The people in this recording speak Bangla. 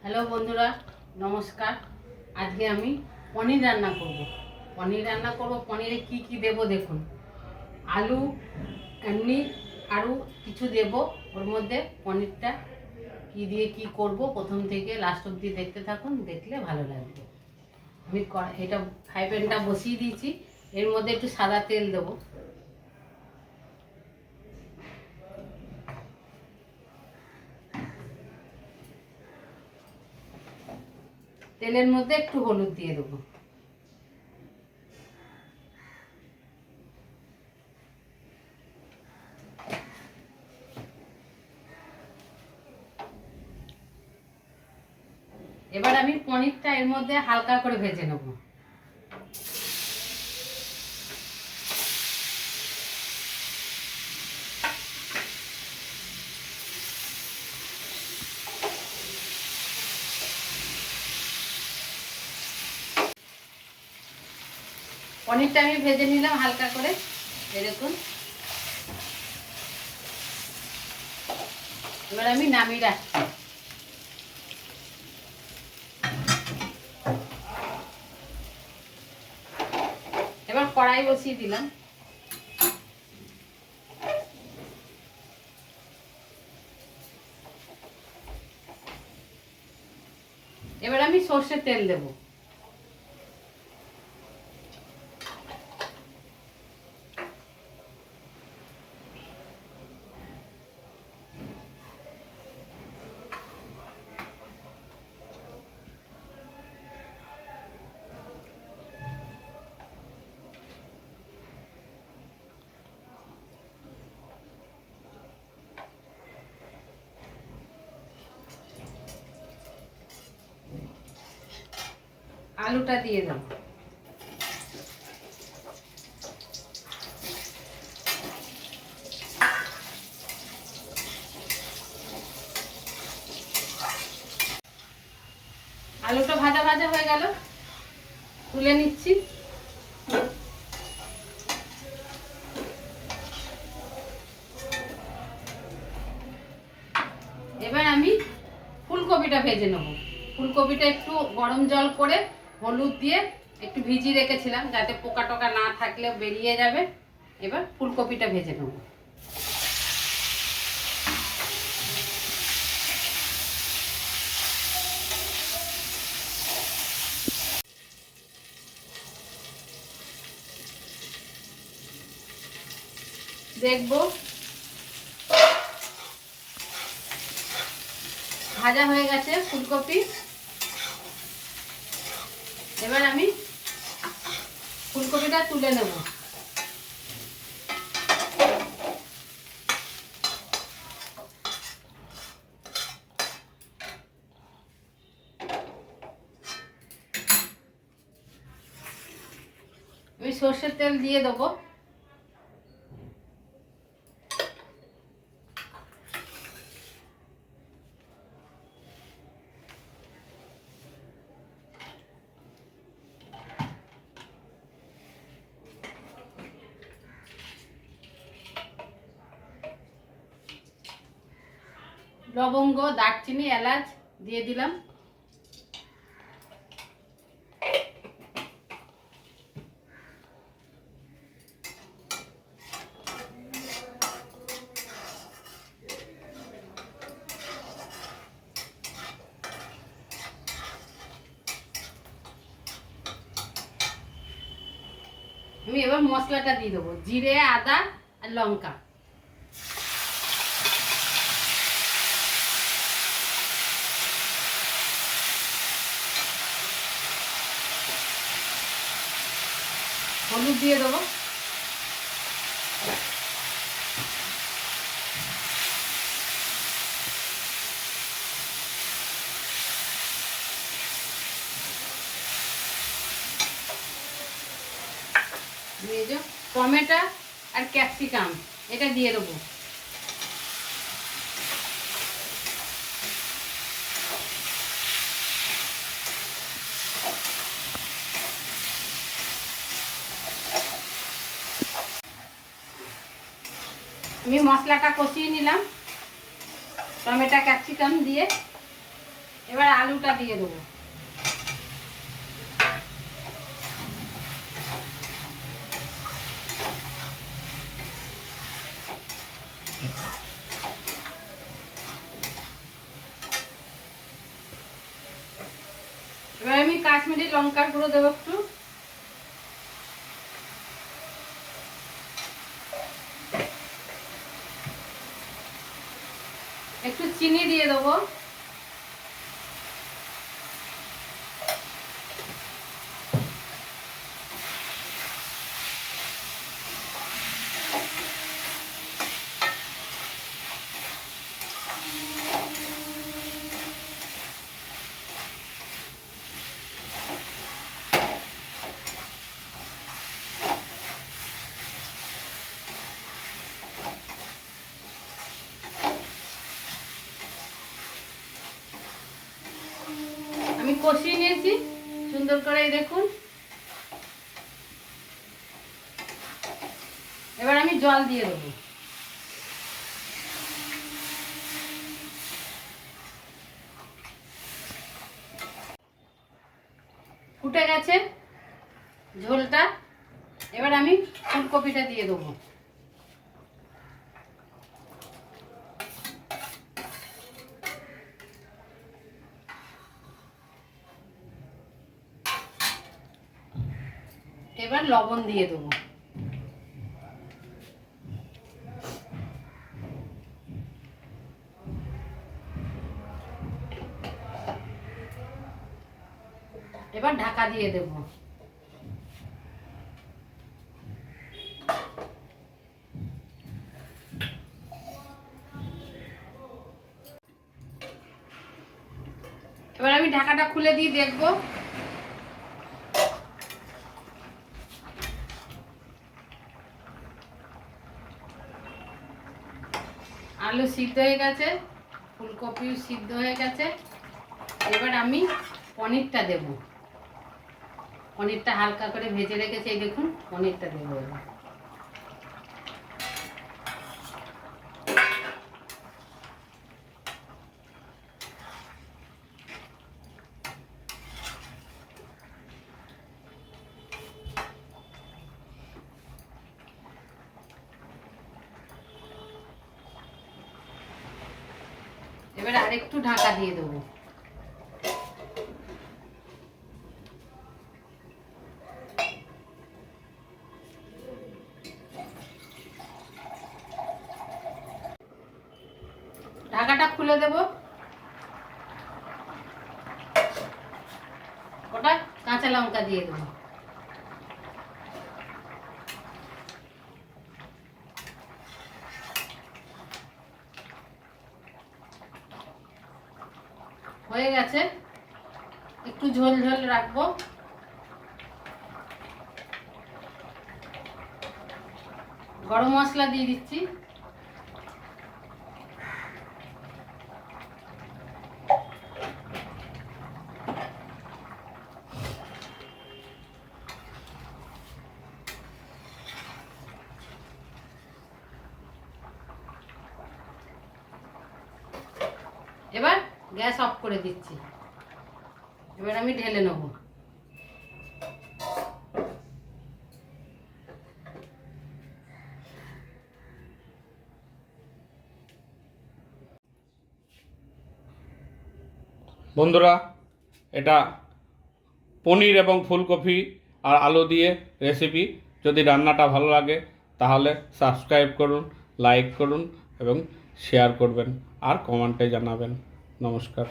হ্যালো বন্ধুরা, নমস্কার। আজকে আমি পনির রান্না করব। পনিরে কি কি দেব দেখুন। আলু, এমনি আরও কিছু দেব ওর মধ্যে। পনিরটা কি দিয়ে কি করব প্রথম থেকে লাস্ট অবধি দেখতে থাকুন, দেখলে ভালো লাগবে। আমি এটা ফ্রাই প্যানটা বসিয়ে দিয়েছি। এর মধ্যে একটু সাদা তেল দেবো। তেলের মধ্যে একটু হলুদ দিয়ে দেবো। এবার আমি পনিরটা এর মধ্যে হালকা করে ভেজে নেব। পনিরটা আমি ভেজে নিলাম হালকা করে, দেখুন। এবার আমি নামিয়ে রাখছি। এবার কড়াই বসিয়ে দিলাম। এবার আমি সর্ষের তেল দেব। আলুটা দিয়ে দেব। আলুটা ভাজা ভাজা হয়ে গেল, তুলে নিচ্ছি। এবার আমি ফুলকপিটা ভেজে নেব। ফুলকপিটা একটু গরম জল করে হলুদ দিয়ে একটু ভিজিয়ে রেখেছিলাম, যাতে পোকা টোকা না থাকলে বেরিয়ে যাবে। এবার ফুলকপিটা ভেজে নেব। দেখবো ভাজা হয়ে গেছে ফুলকপি। এবার আমি ফুলকপিটা তুলে নেব। আমি সর্ষের তেল দিয়ে দেবো। লবঙ্গ, দারচিনি, এলাচ দিয়ে দিলাম। আমি এবার মশলাটা দিয়ে দেবো, জিরে, আদা আর লঙ্কা। হলুদ দিয়ে দেবো। দিয়ে দেবো টমেটো আর ক্যাপসিকাম, এটা দিয়ে দেবো। আমি মশলাটা কষিয়ে নিলাম টমেটো ক্যাপসিকাম দিয়ে। এবার আলুটা দিয়ে দেবো। এবার আমি কাশ্মীরি লঙ্কার গুঁড়ো দেবো একটু। একটু চিনি দিয়ে দেবো। আমি কষিয়ে নিয়েছি সুন্দর করে, এই দেখুন। এবার আমি জল দিয়ে দেবো। ফুটে গেছে ঝোলটা। এবার আমি ফুলকপিটা দিয়ে দেবো। এবার লবণ দিয়ে দেবো। এবার ঢাকা দিয়ে দেবো। এবার আমি ঢাকাটা খুলে দিয়ে দেখবো। আলু সিদ্ধ হয়ে গেছে, ফুলকপিও সিদ্ধ হয়ে গেছে। এবার আমি পনিরটা দেব। পনিরটা হালকা করে ভেজে রেখেছি, এই দেখুন পনিরটা দেবো। এবার আরেকটু ঢাকা দিয়ে দেবো। ঢাকাটা খুলে দেব। ওটা কাঁচা লঙ্কা দিয়ে দেবো। হয়ে গেছে, একটু ঝোল ঝোল রাখবো। গরম মশলা দিয়ে দিচ্ছি। এবার গ্যাস অফ করে দিচ্ছি। এবার আমি ঢেলে নেব। বন্ধুরা, এটা পনির এবং ফুলকপি আর আলু দিয়ে রেসিপি। যদি রান্নাটা ভালো লাগে তাহলে সাবস্ক্রাইব করুন, লাইক করুন এবং শেয়ার করবেন আর কমেন্টে জানাবেন। নমস্কার।